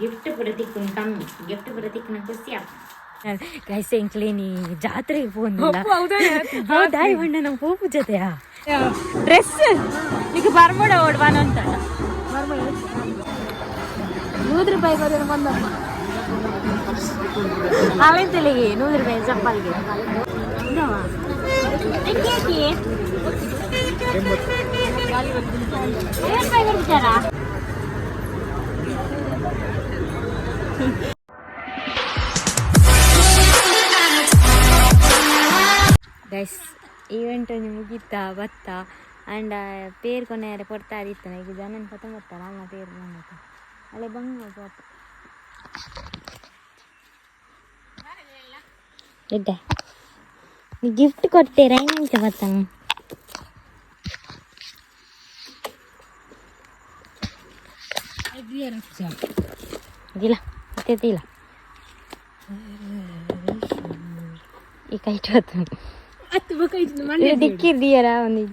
gift ಪ್ರತಿಕ್ನ ಕಮ್ಮಿ gift ಪ್ರತಿಕ್ನ ಖುಷಿ guys ಎಂಕ್ಲೇನಿ ಜಾತ್ರೆಗೆ ಹೋಗಿಲ್ಲ ದಾರಿ ಬಣ್ಣ ನಾವು ಪೋಪು ಜೊತೆಯಾ ಡ್ರೆಸ್ ಈಗ ಬರ್ಮೋಡ ಓಡ್ವಾನ ಅಂತ ₹100 ಹೋದ್ರೆ ಬಂದಮ್ಮ ಅವೆಂತಲಿಗೆ ₹100 ಚಪ್ಪಲ್ಗೆ ಗೈಸ್ ಈವೆಂಟ್ ಮುಗೀತಾ ಬತ್ತ ಆ್ಯಂಡ್ ಪೇರು ಕೊನೆಯಾರೆ ಕೊಡ್ತಾ ಇರ್ತಾನೆ ಈಗ ಜನ ಪತ ಬರ್ತಾರ ಅಲ್ಲ ಪೇರು ಬಂದ ಅಲ್ಲೇ ಬಂಗ ಪಾಪ ಇದ್ದ ನೀ ಗಿಫ್ಟ್ ಕೊಡ್ತೀರಾ ಏನಂತ ಬತ್ತಂಗ ಇಲ್ಲ ಗೊತ್ತಿಲ್ಲ ಈ ಕೈ ದಿಕ್ಕಿರ್ದಿಯರ ಒಂದು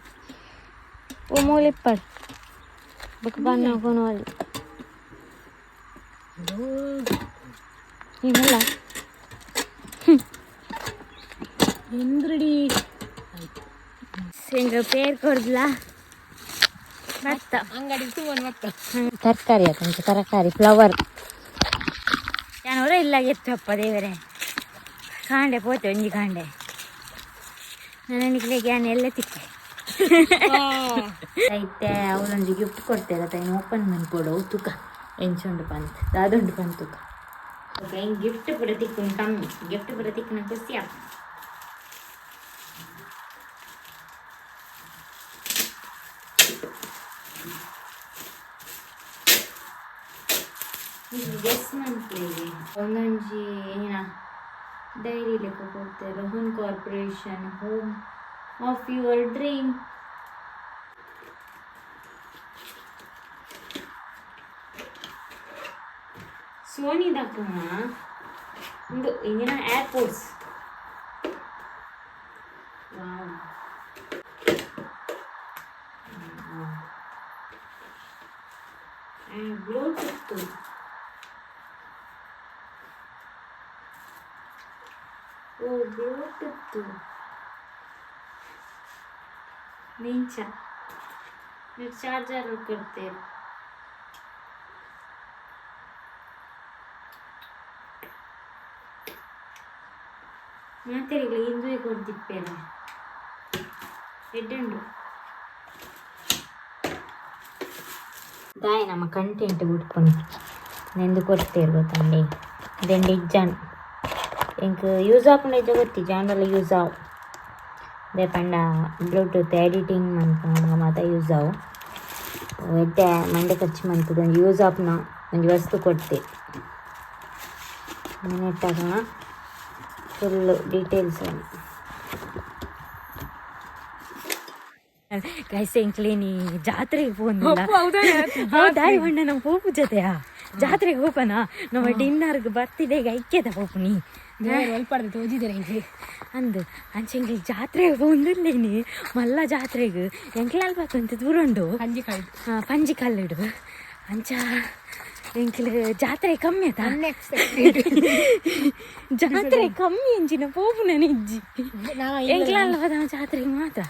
ಓ ಮೂಲಿಪ್ಪಡ್ ಬಕ್ ಬಣ್ಣ ಕೊನೋದು ಈಗಲ್ಲ ಎಂದ್ರಡಿ ಹೆಂಗ ಪೇರ್ ಕೊಡ್ಲ ಭತ್ತ ಅಂಗಡಿ ಮತ್ತ ತರಕಾರಿ ಆತಂತ ತರಕಾರಿ ಫ್ಲವರ್ ಯಾನವರ ಇಲ್ಲ ಎತ್ತಪ್ಪ ದೇವರೇ ಕಾಂಡೆ ಪೋತೆ ಒಂಜಿ ಕಾಂಡೆ ನನಗೆ ಗ್ಯಾನ್ ಎಲ್ಲ ತಿಕ್ಕೆ ಐತೆ ಅವಳೊಂದು ಗಿಫ್ಟ್ ಕೊಡ್ತೇವೆ ತಾಯಿ ಓಪನ್ ಮಾಡಿ ಕೊಡು ತೂಕ ಎಂಚುಂಡು ಪಂತ್ ದಾದುಂಡು ಪಂತ್ ತೂಕ ಹೆಂಗೆ ಗಿಫ್ಟ್ ಪ್ರತಿಕ್ನ ಕಮ್ಮಿ ಗಿಫ್ಟ್ ಪ್ರತಿಕ್ನ ಖುಷಿ ಗೆಸ್ ಮಾಡ್ತೀವಿ ಒಂದೊಂಜಿ ಏನ ಡೈರಿ ಲೆಕ್ಕ ಕೊಡ್ತಾರೆ home corporation home of your dream Sony ದಕ್ಕಮ್ಮ ಒಂದು ಇಂಜಿನ ಏರ್ಪೋರ್ಟ್ಸ್ ಬ್ಲೂಟೂತ್ ಓ ಬ್ಲೂಟೂತ್ ನಿಂಚ ಚಾರ್ಜರ್ ಕೊಡ್ತೇವೆ ಮಾತಾಡಿಲ್ಲ ಹಿಂದೂ ಕೊಡ್ತಿಪ್ಪೇನ ಎಡ್ಡುಂಡು ದಾಯಿ ನಮ್ಮ ಕಂಟೆಂಟ್ ಬಿಟ್ಕೊಂಡು ನೆಂದು ಕೊಡ್ತೇವೆ ಗೊತ್ತಂಡಿ ಇದೆಂಡು ಇಜ್ಜಾನ್ ಇಂಕ ಯೂಸ್ ಆಪುಂಡು ಇಜ್ಜ ಗೊತ್ತಿ ಜಾಂಡಲ್ಲ ಯೂಸ್ ಆವು ದೇ ಪಂಡ ಬ್ಲೂಟೂತ್ ಎಡಿಟಿಂಗ್ ಮನ್ಪುಂಗ ಮಾತ ಯೂಸ್ ಆವು ಎಡ್ಡೆ ಮಂಡೆ ಖರ್ಚು ಮನ್ಪುದು ಒಂದು ಯೂಸ್ ಆಪ್ನ ಒಂದು ವಸ್ತು ಕೊಡ್ತೆ ನೆಟ್ಟಾಗ ಫುಲ್ಲು ಡೀಟೇಲ್ಸ್ ಗೈಸ್ ಎಂಕ್ಲೇನಿ ಜಾತ್ರೆಗೆ ಹೋಗಿಲ್ಲ ದಾರಿ ಬಣ್ಣ ನಮ್ಮ ಪೋಪು ಜೊತೆಯಾ ಜಾತ್ರೆಗೆ ಹೋಪನ ನಮ್ಮ ಡಿನ್ನರ್ಗೆ ಬರ್ತಿದ್ದೇಗ ಐಕ್ಯದ ಪೋಪು ನೀ ತೋಜಿದ್ದಾರೆ ಅಂದು ಅಂಚೆಂಗೆ ಜಾತ್ರೆಗೆ ಹೋಗಿರ್ಲೇನಿ ಮಲ್ಲ ಜಾತ್ರೆಗೆ ಎಂಕ್ಲೆ ಅಲ್ಬಾಕಂತ ದೂರಂಡು ಪಂಜಿ ಕಲ್ಲಿಡು ಅಂಚ ಎಂಕ್ಲೆ ಜಾತ್ರೆ ಕಮ್ಮಿ ಆತ ಜಾತ್ರೆ ಕಮ್ಮಿ ಎಂಚಿನ ಪೋಪು ನನಜ್ಜಿ ಎಂಕ್ಲೆ ಅಲ್ಬದ ಜಾತ್ರೆಗೆ ಮಾತ್ರ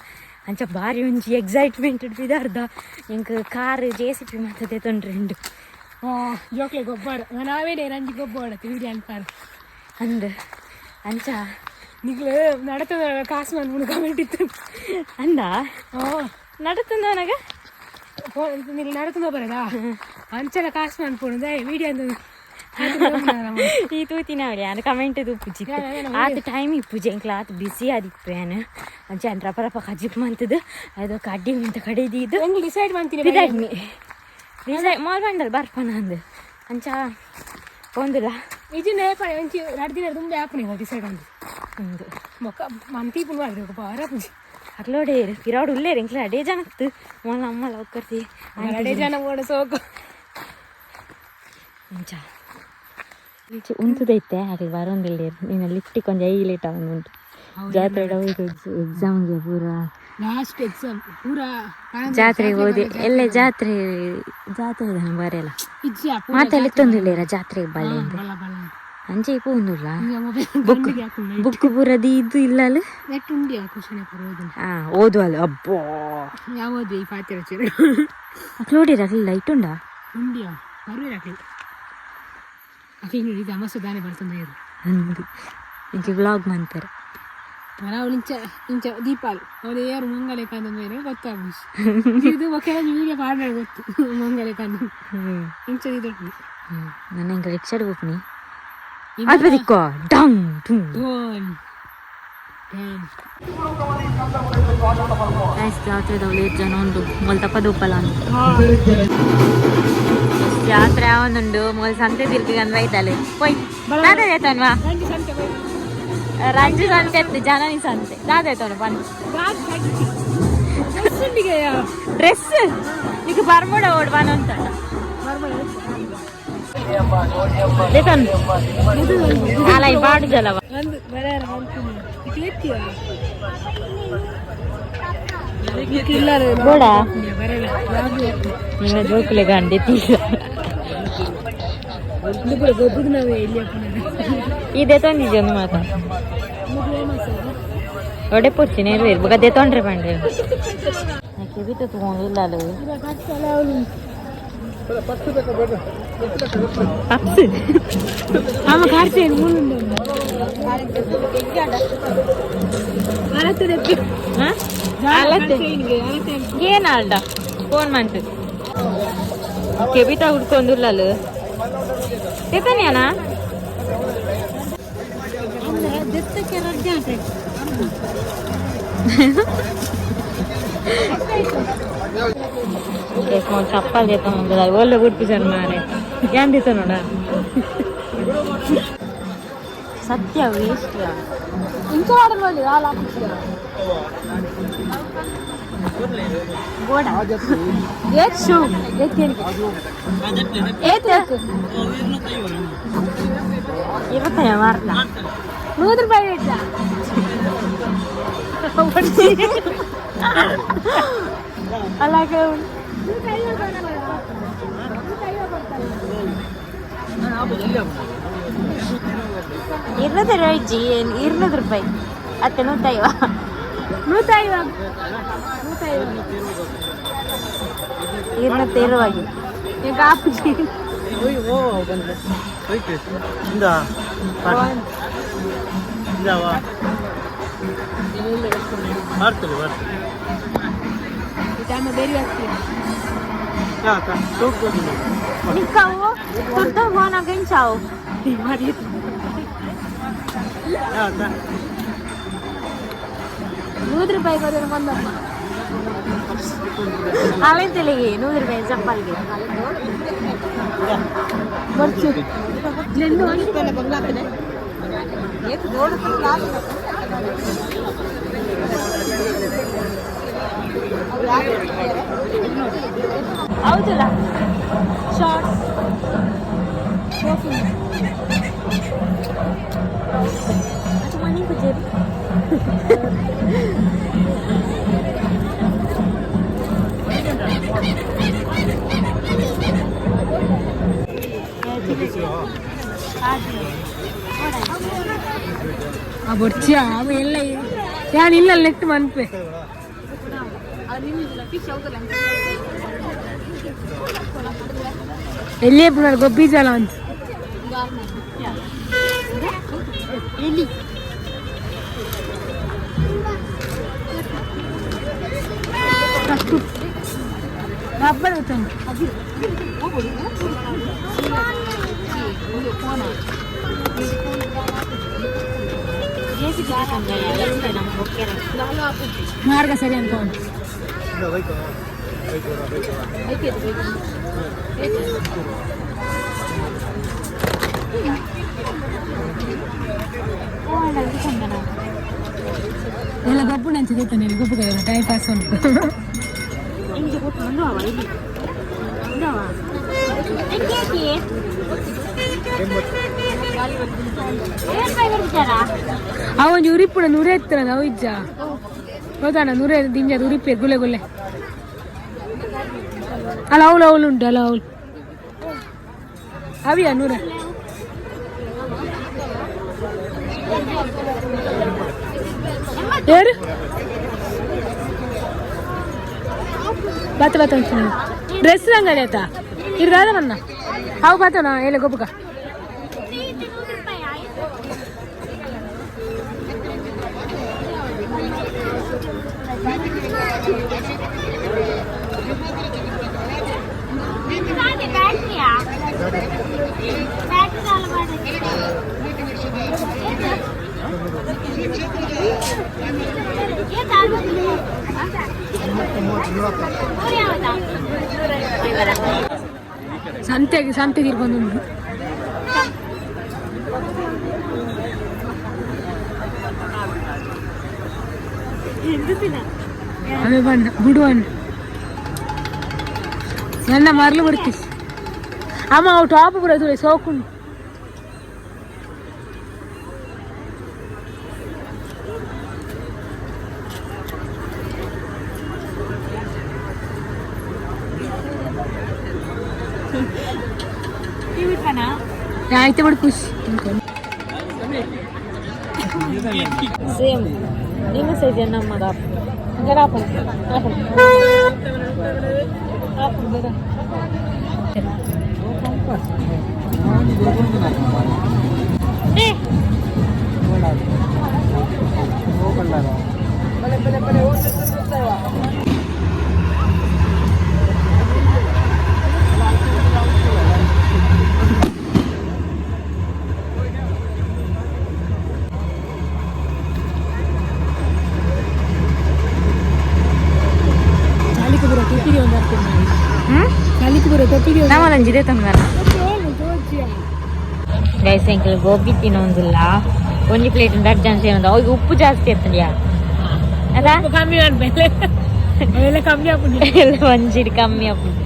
ಅಂಚ ಬಾರಿ ಒಂಜಿ ಎಕ್ಸೈಟ್ಮೆಂಟ್ ಬಿದಾರ್ದ ಎಂಕ್ ಕಾರ್ JCB ಮಾತದೆ ತೊಂಡ್ರೆಂಡು ಜೋಕ್ಲೆ ಗೊಬ್ಬರ ನಾವೇ ರಂಜಿ ಗೊಬ್ಬರ ತಿಳಿ ಅನ್ಪಾರ ಅಂದು ಅಂಚ ನಿಗ್ಲು ನಡತದ ಕಾಸು ನಾನು ಕಮೆಂಟ್ ಇತ್ತು ಅಂದ ನಡತಂದ ನನಗ ನೀವು ನಡತದ ಬರದಾ ಅಂಚಲ ಕಾಸು ಅನ್ಕೊಂಡ ವಿಡಿಯೋ ಅಂದು ಈ ತೂತಿನ ಅವಳಿ ಅದು ಕಮೆಂಟ್ ಉಪ್ಪುಜಿ ಆತ ಟೈಮ್ ಇಪ್ಪುಜಿ ಎಂಕ್ಲ ಆತ ಬಿಸಿ ಆದಿಪ್ಪೇನು ಅಂಚೆ ಅಂತ ರಪ ರಪ ಕಜಿಪ್ ಮಂತದ್ದು ಅದು ಕಡ್ಡಿ ಅಂತ ಕಡಿದಿದ್ದು ಡಿಸೈಡ್ ಮಾಡ್ತೀನಿ ಡಿಸೈಡ್ ಮಾಡ್ಬಂಡಲ್ ಬರ್ಪನ ಅಂದು ಅಂಚ ಒಂದಿಲ್ಲ ಇದನ್ನೇ ಎರಡು ದಿನ ತುಂಬ ಆಪಣಿ ಡಿಸೈಡ್ ಅಂದು ಒಂದು ಮೊಕ್ಕ ಮಂತಿ ಪುಣ್ಯ ಮಾಡಿದ್ರು ಬಾರ ಪೂಜೆ ಅಕ್ಲೋಡೆ ಪಿರಾಡು ಉಳ್ಳೇ ಎಂಕ್ಲ ಅಡೇ ಜನಕ್ತು ಮೊನ್ನ ಅಮ್ಮಲ್ಲ ಒಕ್ಕರ್ತಿ ಅಡೇ ಜನ ಓಡ ಸೋಕು ಅಂಚ ಉಂಟದೈತೆ ಅಲ್ಲಿ ಬರೋಂಗಿಲ್ಲ ನೀನು ಲಿಫ್ಟಿಗೆ ಒಂದು 5 ಲೇಟ್ ಆಗುಂಟು ಜಾತ್ರೆ ಹೋಯ್ತು ಎಕ್ಸಾಮ್ಗೆ ಪೂರ ಲಾಸ್ಟ್ ಎಕ್ಸಾಮ್ ಪೂರಾ ಜಾತ್ರೆಗೆ ಹೋದೆ ಎಲ್ಲೇ ಜಾತ್ರೆ ಬರೆಯಲ್ಲ ಮಾತೆಲ್ಲ ತೊಂದಿಲ್ಲ ಜಾತ್ರೆಗೆ ಬಳ್ಳಿ ಅಂತ ಅಂಚೆ ಪೋಂದುಲ್ಲ ಬುಕ್ ಪೂರದಿ ಇದು ಇಲ್ಲ ಅಲ್ಲ ಓದು ಅಲ್ಲ ಅಬ್ಬೋ ಯಾವುದು ಈ ಪಾತ್ರೆ ನೋಡಿರಲಿಲ್ಲ ಇಟ್ಟುಂಡಾ ಉಂಡಿಯಾ ಬರುವೆ ಇದು ಅಮಸು ದಾನೆ ಬರ್ತಂದ ಇರು ಇಂಚೆ ವ್ಲಾಗ್ ಮಾಡ್ತಾರೆ ನಾವು ಇಂಚ ದೀಪಾಲ್ ಅವ್ರು ಯಾರು ಮಂಗಲೆ ಕಾಂದ ಮೇಲೆ ಗೊತ್ತಾಗುಸ್ ಇದು ಕೆಲವು ವೀಡಿಯೋ ಪಾಡ ಗೊತ್ತು ಮಂಗಲೆ ಕಾಂದ ಇಂಚ ಇದು ನನ್ನ ಹಿಂಗೆ ರಿಕ್ಷಾಡ್ ಹೋಗ್ನಿ ಅದು ದಿಕ್ಕೋ ಡಂಗ್ ಡುಂಗ್ ಜಾತ್ರೆದವ್ರು ಜನ ಉಂಟು ಮೊಲ್ ತಪ್ಪದೂಪಲ್ಲ ಜಾತ್ರೆ ಅವನುಂಡು ಮೊಲ್ ಸಂತೆ ತಿರ್ಗಿ ಅಂದ್ರೆ ಐತಲ್ಲಿ ಹೋಯ್ ದಾದಾಯ್ತನ್ವಾ ರಂಜು ಸಂತೆ ಎತ್ತು ಜನನಿ ಸಂತೆ ದಾದಾಯ್ತವನು ಬಂದು ಡ್ರೆಸ್ ಈಗ ಬರ್ಬೋಡ ಓಡ್ಬಾನ ಅಂತ ಪಾಡು ಜಲವ ಬೋಡ ನಿನ್ನ ಜೋಕುಲೆ ಗಂಡೆ ಇದೇ ತಂದಿದ್ದೆ ಒಂದು ಮಾತ ಒಡೆ ಪುಚ್ಚಿನ ಇರ್ಬೇಕು ಗದ್ದೆ ತೊಂಡ್ರೆ ಬಂಡ್ರೆ ಬಿತ್ತು ತಗೊಂಡಿಲ್ಲ ಏನಾಲ್ಡ ಫೋನ್ ಮಾಡ್ತು ಕೆಬಿತಾ ಹುಡ್ಕೊಂಡಿಲ್ಲ ಎತ್ತಾನಿಯಾನ ಚಪ್ಪಲ್ ದೇತ ಒಳ್ಳೆ ಗುಡ್ಪಿಸನ್ ಮಾರೆ ಏನ್ ದಿತ್ತ ನೋಡ ಸತ್ಯ ವೇಸ್ಟ್ ಇರುತ್ತಯ್ಯ ಮಾರ್ಲ ₹100 ಇಟ್ಟ అలాగే ₹200 ಅತ್ತೆ ₹250 ಈಗ ಆಪುಜಿ ಬೇರೆ ನಿಕ್ಕಾವು ತುರ್ತ ಹೋನ ಗಂಚಾವು ₹100 ಬರೋದು ಬಂದಮ್ಮ ಅಲೆ ತೆಲಿಗೆ ₹100 ಚಪ್ಪಲ್ಗೆ ಬರ್ಚು ಹೌದಲ್ಲ ಶಾರ್ಟ್ಸ್ ಮನೆ ಕುಜೇರಿ ಬರ್ಚಿಯ ಅವ ಎಲ್ಲ ಯಾನಿಲ್ಲ ನೆಟ್ಟು ಮನ್ಪೆ ಎಲ್ಲಿ ಪುನರ್ ಗೊಬ್ಬೀಜಲ ಅಂತ ಎಲ್ಲಿ ರಬ್ಬರ್ ಮಾರ್ಗ ಸರಿ ಅನ್ಕೊಂಡು ಎಲ್ಲ ಗಬ್ಬು ನಂಚಿ ಗೊತ್ತಾನೆ ಗಬ್ಬು ಕೈ ಟೈಮ್ ಪಾಸ್ ಉಂಟು ಅವನು ಉರಿಪುಣ 100 ಎತ್ತನ ಅವು ಇಜ್ಜ పోతాను నూరే దింజదు ఉరిపే గుల్లె గుల్లె అలా అవులు అవులు ఉంటాయి అలా అవులు అవి నూరే ఏరు బత బత డ్రెస్ రంగలేత ఇది రాదమన్నా అవు బతనా ఏలే గొప్పగా ಸಂತೆ ತಿರ್ಕೊಂಡು అవే బండ గుడు అన్న ನನ್ನ ಮರಳು ಬಿಡ್ತೀವಿ ಅಮ್ಮ ಅವು ಟಾಪ್ ಬಿಡೋದು ಸೋಕೊಂಡು అయితే కూడా ಖುಷಿ ಸೇಮ್ ನಿಮ್ಮ ಸೈಜ್ ನಮ್ಮದ ನಮ್ಮಲ್ಲಂಜಿದೆ ತಂಗನ ಗೈಸ್ ಎಂಕಲ್ ಗೋಬಿ ತಿನ್ನೋದಿಲ್ಲ ಒಂಜಿ ಪ್ಲೇಟ್ ಅರ್ಜೆನ್ಸಿ ಏನದ ಅವಾಗ ಉಪ್ಪು ಜಾಸ್ತಿ ಇರ್ತದ್ಯಾ ಅದ ಕಮ್ಮಿ ಮಾಡ್ಬೇಕು ಕಮ್ಮಿ ಹಾಕೊಂಡು ಒಂಜಿಡ್ ಕಮ್ಮಿ ಆಗ್ಬಿಟ್ಟು